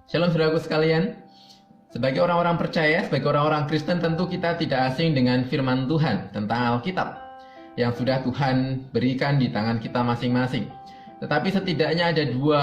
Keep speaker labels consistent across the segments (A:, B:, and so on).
A: Shalom saudaraku sekalian. Sebagai orang-orang percaya, sebagai orang-orang Kristen, tentu kita tidak asing dengan firman Tuhan tentang Alkitab yang sudah Tuhan berikan di tangan kita masing-masing. Tetapi setidaknya ada dua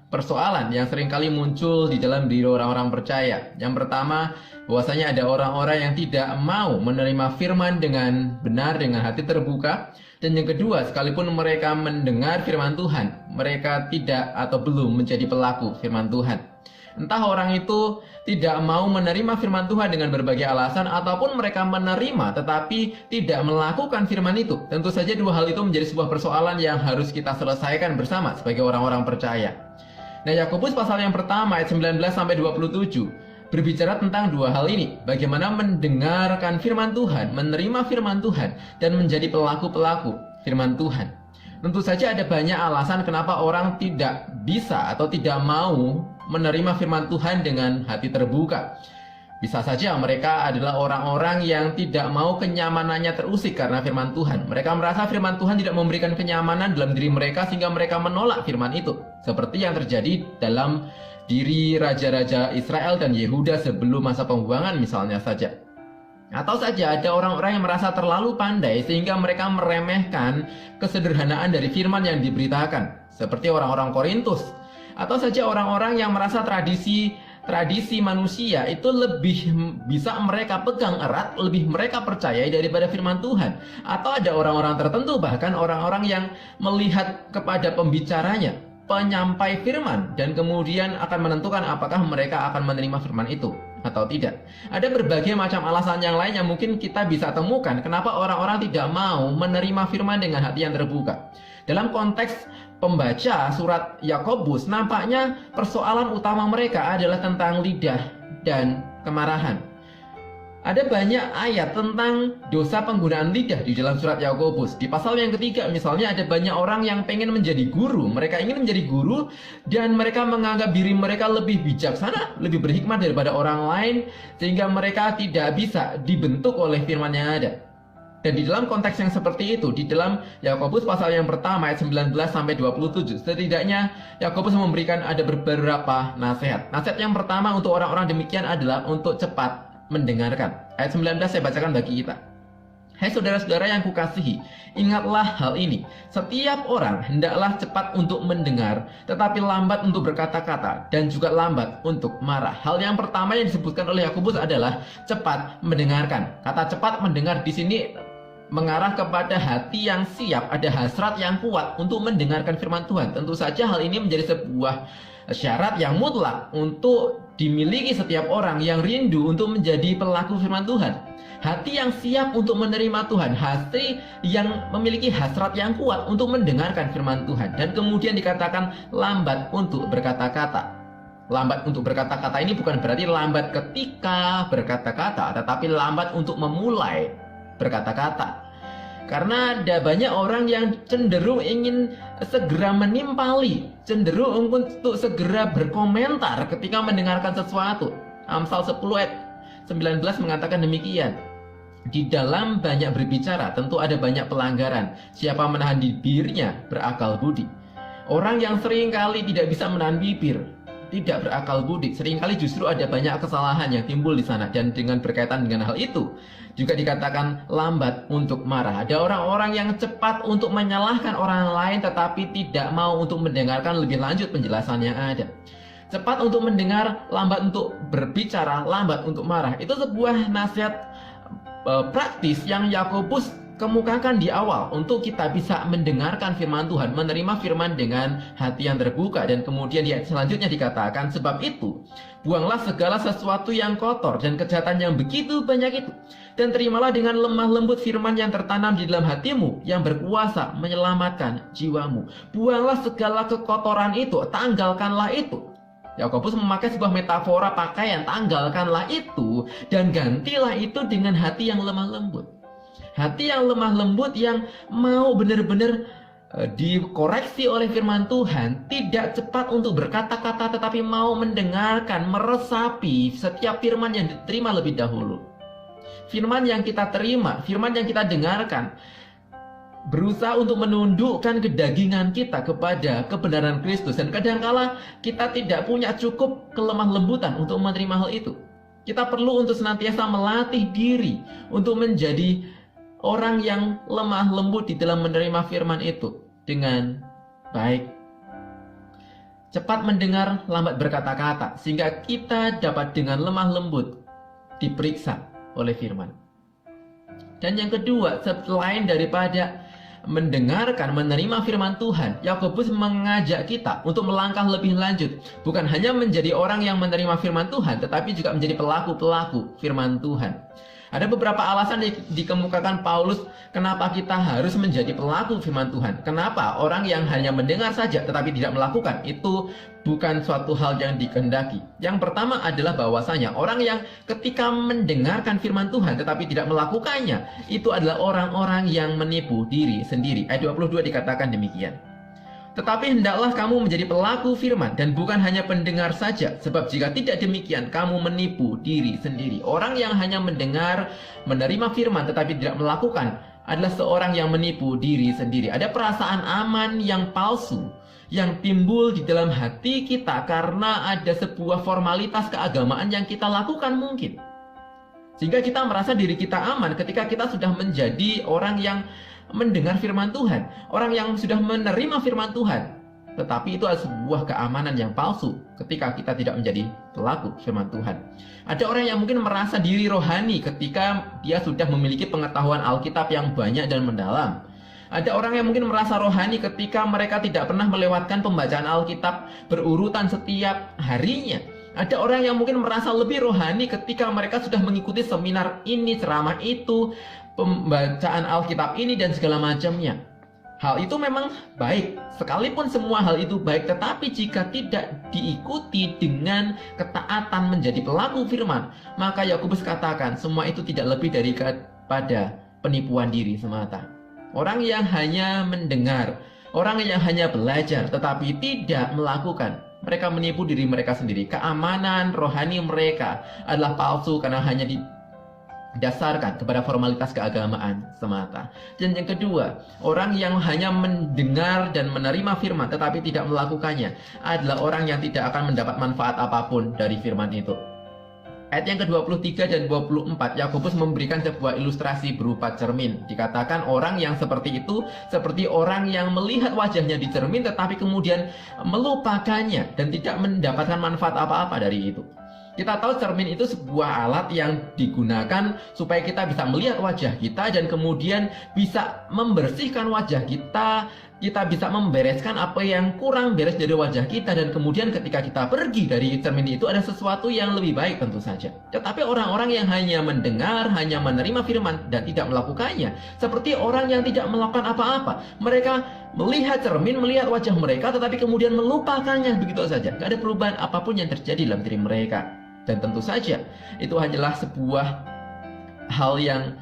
A: persoalan yang seringkali muncul di dalam diri orang-orang percaya. Yang pertama, bahwasanya ada orang-orang yang tidak mau menerima firman dengan benar, dengan hati terbuka. Dan yang kedua, sekalipun mereka mendengar firman Tuhan, mereka tidak atau belum menjadi pelaku firman Tuhan. Entah orang itu tidak mau menerima firman Tuhan dengan berbagai alasan, ataupun mereka menerima tetapi tidak melakukan firman itu. Tentu saja dua hal itu menjadi sebuah persoalan yang harus kita selesaikan bersama sebagai orang-orang percaya. Nah, Yakobus pasal yang pertama ayat 19-27 berbicara tentang dua hal ini. Bagaimana mendengarkan firman Tuhan, menerima firman Tuhan, dan menjadi pelaku-pelaku firman Tuhan. Tentu saja ada banyak alasan kenapa orang tidak bisa atau tidak mau menerima firman Tuhan dengan hati terbuka. Bisa saja mereka adalah orang-orang yang tidak mau kenyamanannya terusik karena firman Tuhan. Mereka merasa firman Tuhan tidak memberikan kenyamanan dalam diri mereka sehingga mereka menolak firman itu. Seperti yang terjadi dalam diri raja-raja Israel dan Yehuda sebelum masa pembuangan misalnya saja. Atau saja ada orang-orang yang merasa terlalu pandai sehingga mereka meremehkan kesederhanaan dari firman yang diberitakan. Seperti orang-orang Korintus. Atau saja orang-orang yang merasa tradisi manusia itu lebih bisa mereka pegang erat, lebih mereka percayai daripada firman Tuhan. Atau ada orang-orang tertentu, bahkan orang-orang yang melihat kepada pembicaranya, penyampai firman, dan kemudian akan menentukan apakah mereka akan menerima firman itu atau tidak. Ada berbagai macam alasan yang lain yang mungkin kita bisa temukan kenapa orang-orang tidak mau menerima firman dengan hati yang terbuka. Dalam konteks pembaca surat Yakobus, nampaknya persoalan utama mereka adalah tentang lidah dan kemarahan. Ada banyak ayat tentang dosa penggunaan lidah di dalam surat Yakobus. Di pasal yang ketiga misalnya ada banyak orang yang pengen menjadi guru. Mereka ingin menjadi guru dan mereka menganggap diri mereka lebih bijaksana, lebih berhikmat daripada orang lain, sehingga mereka tidak bisa dibentuk oleh firman yang ada. Dan di dalam konteks yang seperti itu, di dalam Yakobus pasal yang pertama ayat 19-27, setidaknya Yakobus memberikan ada beberapa nasihat. Nasihat yang pertama untuk orang-orang demikian adalah untuk cepat mendengarkan. Ayat 19 saya bacakan bagi kita. Hai saudara-saudara yang kukasihi, ingatlah hal ini. Setiap orang hendaklah cepat untuk mendengar, tetapi lambat untuk berkata-kata, dan juga lambat untuk marah. Hal yang pertama yang disebutkan oleh Yakobus adalah cepat mendengarkan. Kata cepat mendengar di sini mengarah kepada hati yang siap, ada hasrat yang kuat untuk mendengarkan firman Tuhan. Tentu saja hal ini menjadi sebuah syarat yang mutlak untuk dimiliki setiap orang yang rindu untuk menjadi pelaku firman Tuhan. Hati yang siap untuk menerima Tuhan, hati yang memiliki hasrat yang kuat untuk mendengarkan firman Tuhan. Dan kemudian dikatakan lambat untuk berkata-kata. Lambat untuk berkata-kata ini bukan berarti lambat ketika berkata-kata, tetapi lambat untuk memulai berkata-kata. Karena ada banyak orang yang cenderung ingin segera menimpali, cenderung untuk segera berkomentar ketika mendengarkan sesuatu. Amsal 10 ayat 19 mengatakan demikian. Di dalam banyak berbicara tentu ada banyak pelanggaran. Siapa menahan bibirnya berakal budi. Orang yang sering kali tidak bisa menahan bibir, tidak berakal budi, seringkali justru ada banyak kesalahan yang timbul di sana. Dan dengan berkaitan dengan hal itu juga dikatakan lambat untuk marah. Ada orang-orang yang cepat untuk menyalahkan orang lain tetapi tidak mau untuk mendengarkan lebih lanjut penjelasan yang ada. Cepat untuk mendengar, lambat untuk berbicara, lambat untuk marah. Itu sebuah nasihat praktis yang Yakobus kemukakan di awal untuk kita bisa mendengarkan firman Tuhan, menerima firman dengan hati yang terbuka. Dan kemudian di ayat selanjutnya dikatakan, sebab itu buanglah segala sesuatu yang kotor dan kejahatan yang begitu banyak itu, dan terimalah dengan lemah lembut firman yang tertanam di dalam hatimu, yang berkuasa menyelamatkan jiwamu. Buanglah segala kekotoran itu, tanggalkanlah itu. Yakobus memakai sebuah metafora pakaian, tanggalkanlah itu dan gantilah itu dengan hati yang lemah lembut. Hati yang lemah lembut yang mau benar-benar dikoreksi oleh firman Tuhan, tidak cepat untuk berkata-kata tetapi mau mendengarkan, meresapi setiap firman yang diterima lebih dahulu. Firman yang kita terima, firman yang kita dengarkan, berusaha untuk menundukkan kedagingan kita kepada kebenaran Kristus, dan kadangkala kita tidak punya cukup kelemah lembutan untuk menerima hal itu. Kita perlu untuk senantiasa melatih diri untuk menjadi orang yang lemah lembut di dalam menerima firman itu dengan baik. Cepat mendengar, lambat berkata-kata, sehingga kita dapat dengan lemah lembut diperiksa oleh firman. Dan yang kedua, selain daripada mendengarkan, menerima firman Tuhan, Yakobus mengajak kita untuk melangkah lebih lanjut. Bukan hanya menjadi orang yang menerima firman Tuhan, tetapi juga menjadi pelaku-pelaku firman Tuhan. Ada beberapa alasan dikemukakan Paulus kenapa kita harus menjadi pelaku firman Tuhan. Kenapa orang yang hanya mendengar saja tetapi tidak melakukan, itu bukan suatu hal yang dikehendaki. Yang pertama adalah bahwasanya orang yang ketika mendengarkan firman Tuhan tetapi tidak melakukannya, itu adalah orang-orang yang menipu diri sendiri. Ayat 22 dikatakan demikian. Tetapi hendaklah kamu menjadi pelaku firman dan bukan hanya pendengar saja, sebab jika tidak demikian kamu menipu diri sendiri. Orang yang hanya mendengar, menerima firman tetapi tidak melakukan adalah seorang yang menipu diri sendiri. Ada perasaan aman yang palsu yang timbul di dalam hati kita karena ada sebuah formalitas keagamaan yang kita lakukan mungkin. Sehingga kita merasa diri kita aman ketika kita sudah menjadi orang yang mendengar firman Tuhan, orang yang sudah menerima firman Tuhan. Tetapi itu adalah sebuah keamanan yang palsu ketika kita tidak menjadi pelaku firman Tuhan. Ada orang yang mungkin merasa diri rohani ketika dia sudah memiliki pengetahuan Alkitab yang banyak dan mendalam. Ada orang yang mungkin merasa rohani ketika mereka tidak pernah melewatkan pembacaan Alkitab berurutan setiap harinya. Ada orang yang mungkin merasa lebih rohani ketika mereka sudah mengikuti seminar ini, ceramah itu, pembacaan Alkitab ini, dan segala macamnya. Hal itu memang baik, sekalipun semua hal itu baik, tetapi jika tidak diikuti dengan ketaatan menjadi pelaku firman, maka Yakobus katakan semua itu tidak lebih daripada penipuan diri semata. Orang yang hanya mendengar, orang yang hanya belajar tetapi tidak melakukan, mereka menipu diri mereka sendiri. Keamanan rohani mereka adalah palsu karena hanya didasarkan kepada formalitas keagamaan semata. Dan yang kedua, orang yang hanya mendengar dan menerima firman tetapi tidak melakukannya adalah orang yang tidak akan mendapat manfaat apapun dari firman itu. Ayat yang ke-23 dan 24, Yakobus memberikan sebuah ilustrasi berupa cermin. Dikatakan orang yang seperti itu seperti orang yang melihat wajahnya di cermin tetapi kemudian melupakannya dan tidak mendapatkan manfaat apa-apa dari itu. Kita tahu cermin itu sebuah alat yang digunakan supaya kita bisa melihat wajah kita dan kemudian bisa membersihkan wajah kita. Kita bisa membereskan apa yang kurang beres dari wajah kita, dan kemudian ketika kita pergi dari cermin itu ada sesuatu yang lebih baik tentu saja. Tetapi orang-orang yang hanya mendengar, hanya menerima firman dan tidak melakukannya, seperti orang yang tidak melakukan apa-apa. Mereka melihat cermin, melihat wajah mereka, tetapi kemudian melupakannya begitu saja. Tidak ada perubahan apapun yang terjadi dalam diri mereka. Dan tentu saja itu hanyalah sebuah hal yang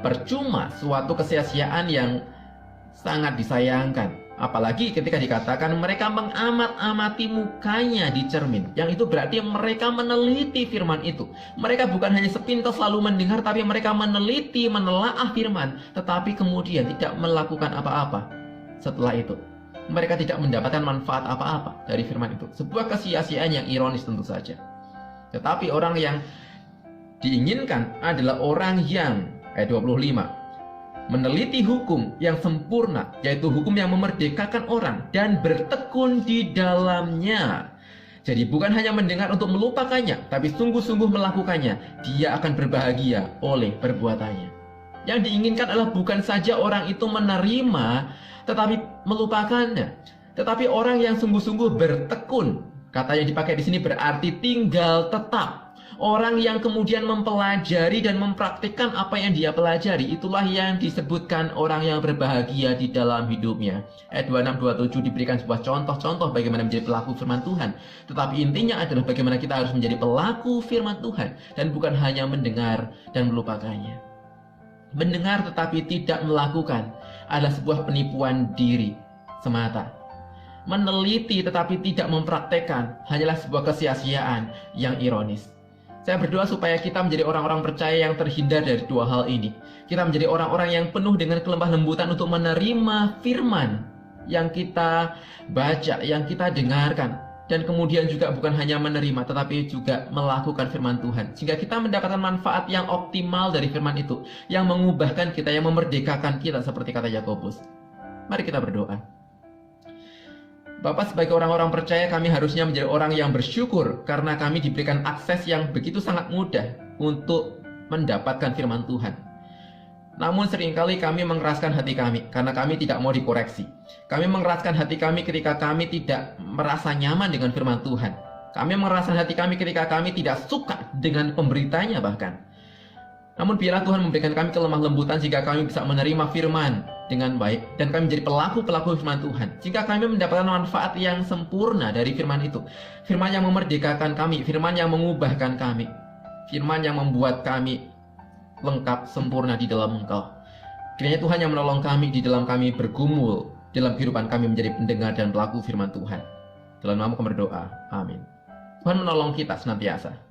A: percuma, suatu kesia-siaan yang sangat disayangkan. Apalagi ketika dikatakan mereka mengamat-amati mukanya di cermin, yang itu berarti mereka meneliti firman itu. Mereka bukan hanya sepintas lalu mendengar, tapi mereka meneliti, menelaah firman, tetapi kemudian tidak melakukan apa-apa setelah itu. Mereka tidak mendapatkan manfaat apa-apa dari firman itu. Sebuah kesia-siaan yang ironis tentu saja. Tetapi orang yang diinginkan adalah orang yang, ayat 25, meneliti hukum yang sempurna, yaitu hukum yang memerdekakan orang dan bertekun di dalamnya. Jadi bukan hanya mendengar untuk melupakannya, tapi sungguh-sungguh melakukannya. Dia akan berbahagia oleh perbuatannya. Yang diinginkan adalah bukan saja orang itu menerima, tetapi melupakannya. Tetapi orang yang sungguh-sungguh bertekun. Kata yang dipakai di sini berarti tinggal tetap. Orang yang kemudian mempelajari dan mempraktikkan apa yang dia pelajari, itulah yang disebutkan orang yang berbahagia di dalam hidupnya. Ayat 26-27 diberikan sebuah contoh-contoh bagaimana menjadi pelaku firman Tuhan. Tetapi intinya adalah bagaimana kita harus menjadi pelaku firman Tuhan dan bukan hanya mendengar dan melupakannya. Mendengar tetapi tidak melakukan adalah sebuah penipuan diri semata. Meneliti tetapi tidak mempraktekkan hanyalah sebuah kesia-siaan yang ironis. Saya berdoa supaya kita menjadi orang-orang percaya yang terhindar dari dua hal ini. Kita menjadi orang-orang yang penuh dengan kelemah lembutan untuk menerima firman yang kita baca, yang kita dengarkan. Dan kemudian juga bukan hanya menerima, tetapi juga melakukan firman Tuhan. Sehingga kita mendapatkan manfaat yang optimal dari firman itu, yang mengubahkan kita, yang memerdekakan kita, seperti kata Yakobus. Mari kita berdoa. Bapak, sebagai orang-orang percaya, kami harusnya menjadi orang yang bersyukur karena kami diberikan akses yang begitu sangat mudah untuk mendapatkan firman Tuhan. Namun seringkali kami mengeraskan hati kami karena kami tidak mau dikoreksi. Kami mengeraskan hati kami ketika kami tidak merasa nyaman dengan firman Tuhan. Kami mengeraskan hati kami ketika kami tidak suka dengan pemberitanya bahkan. Namun biarlah Tuhan memberikan kami kelemah lembutan sehingga kami bisa menerima firman dengan baik. Dan kami menjadi pelaku-pelaku firman Tuhan. Sehingga kami mendapatkan manfaat yang sempurna dari firman itu. Firman yang memerdekakan kami, firman yang mengubahkan kami. Firman yang membuat kami lengkap, sempurna di dalam Engkau. Kiranya Tuhan yang menolong kami di dalam kami bergumul dalam kehidupan kami menjadi pendengar dan pelaku firman Tuhan. Dalam nama kami berdoa. Amin. Tuhan menolong kita senantiasa.